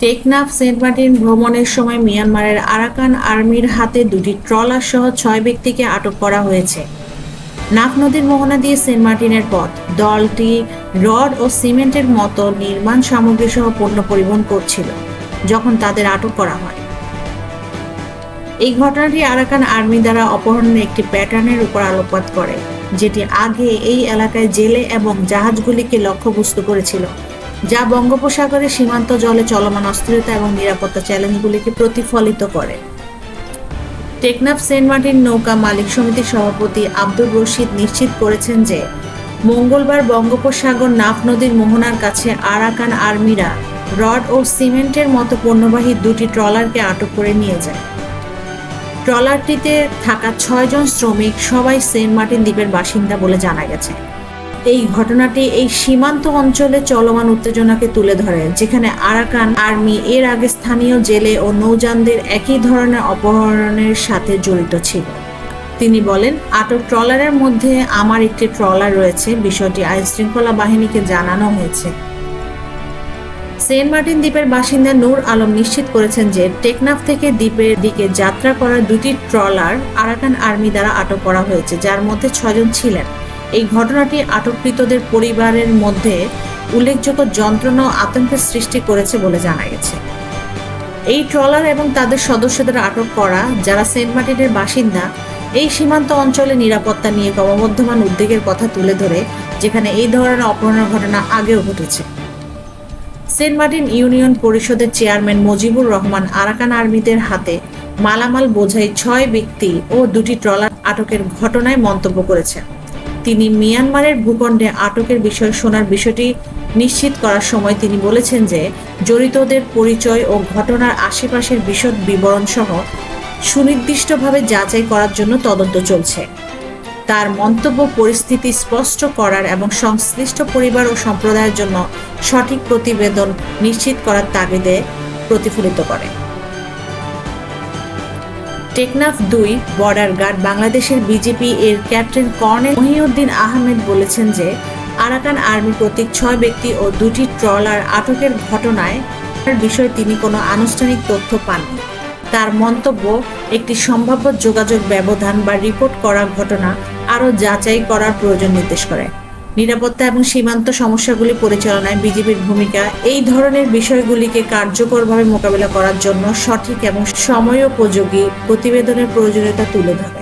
Teknaf Saint Martin ভ্রমণের সময় মিয়ানমারের আরাকান আর্মির হাতে 2টি ট্রলার সহ 6 ব্যক্তিকে আটক করা হয়েছে। নাফ নদীর মোহনা দিয়ে সেন্ট মার্টিনের পথ দলটি রড ও সিমেন্টের মতো নির্মাণ সামগ্রী সহ পণ্য পরিবহন করছিল যখন তাদের আটক করা হয়। এই ঘটনাটি আরাকান আর্মি দ্বারা অপহরণের একটি প্যাটার্নের উপর আলোকপাত করে, যেটি আগে এই এলাকায় জেলে এবং জাহাজগুলিকে লক্ষ্যবস্তু করেছিল, যা বঙ্গোপসাগরের সীমান্ত জলে চলমান অস্থিরতা এবং নিরাপত্তা চ্যালেঞ্জগুলিকে প্রতিফলিত করে। টেকনাফ সেন্ট মার্টিন নৌকা মালিক সমিতির সভাপতি আব্দুর রশিদ নিশ্চিত করেছেন যে মঙ্গলবার বঙ্গোপসাগর নাফ নদীর মোহনার কাছে আরাকান আর্মিরা রড ও সিমেন্টের মতো পণ্যবাহী 2টি ট্রলারকে আটক করে নিয়ে যায়। ট্রলারটিতে থাকা 6 জন শ্রমিক সবাই সেন্ট মার্টিন দ্বীপের বাসিন্দা বলে জানা গেছে। এই ঘটনাটি এই সীমান্ত অঞ্চলে চলমান উত্তেজনাকে তুলে ধরে, যেখানে আরাকান আর্মি এর আগে স্থানীয় জেলে ও নৌযানদের একই ধরনের অপহরণের সাথে জড়িত ছিল। তিনি বলেন, আটক ট্রলারের মধ্যে আমার একটি ট্রলার রয়েছে। বিষয়টি আইনশৃঙ্খলা বাহিনীকে জানানো হয়েছে। সেন্ট মার্টিন দ্বীপের বাসিন্দা নূর আলম নিশ্চিত করেছেন যে টেকনাফ থেকে দ্বীপের দিকে যাত্রা করা 2টি ট্রলার আরাকান আর্মি দ্বারা আটক করা হয়েছে, যার মধ্যে 6 জন ছিলেন। এই ঘটনাটি আটককৃতদের পরিবারের মধ্যে উল্লেখযোগ্য যন্ত্রণা ও আতঙ্কের সৃষ্টি করেছে বলে জানা গেছে। এই ট্রলার এবং তাদের সদস্যদের আটক করা, যারা সেন্ট মার্টিনের বাসিন্দা, এই সীমান্ত অঞ্চলে নিরাপত্তা নিয়ে ক্রমবর্ধমান উদ্বেগের কথা তুলে ধরে, যেখানে এই ধরনের অপহরণের ঘটনা আগেও ঘটেছে। সেন্ট মার্টিন ইউনিয়ন পরিষদের চেয়ারম্যান মুজিবুর রহমান আরাকান আর্মিদের হাতে মালামাল বোঝাই 6 ব্যক্তি ও 2টি ট্রলার আটকের ঘটনায় মন্তব্য করেছেন। তিনি মিয়ানমারের ভূখণ্ডে আটকের বিষয়ে শোনার বিষয়টি নিশ্চিত করার সময় তিনি বলেছেন যে জড়িতদের পরিচয় ও ঘটনার আশেপাশের বিশদ বিবরণ সহ সুনির্দিষ্টভাবে যাচাই করার জন্য তদন্ত চলছে। তার মন্তব্য পরিস্থিতি স্পষ্ট করার এবং সংশ্লিষ্ট পরিবার ও সম্প্রদায়ের জন্য সঠিক প্রতিবেদন নিশ্চিত করার তাগিদে প্রতিফলিত করে। টেকনাফ 2 বর্ডার গার্ড বাংলাদেশের বিজেপি এর ক্যাপ্টেন কর্নেল মহিউদ্দিন আহমেদ বলেছেন যে আরাকান আর্মি কর্তৃক 6 ব্যক্তি ও 2টি ট্রলার আটকের ঘটনায় বিষয়ে তিনি কোনো আনুষ্ঠানিক তথ্য পাননি। তার মন্তব্য একটি সম্ভাব্য যোগাযোগ ব্যবধান বা রিপোর্ট করা ঘটনা আরও যাচাই করার প্রয়োজন নির্দেশ করে। নিরাপত্তা এবং সীমান্ত সমস্যাগুলি পরিচালনায় বিজেপির ভূমিকা এই ধরনের বিষয়গুলিকে কার্যকরভাবে মোকাবিলা করার জন্য সঠিক এবং সময়োপযোগী প্রতিবেদনের প্রয়োজনীয়তা তুলে ধরে।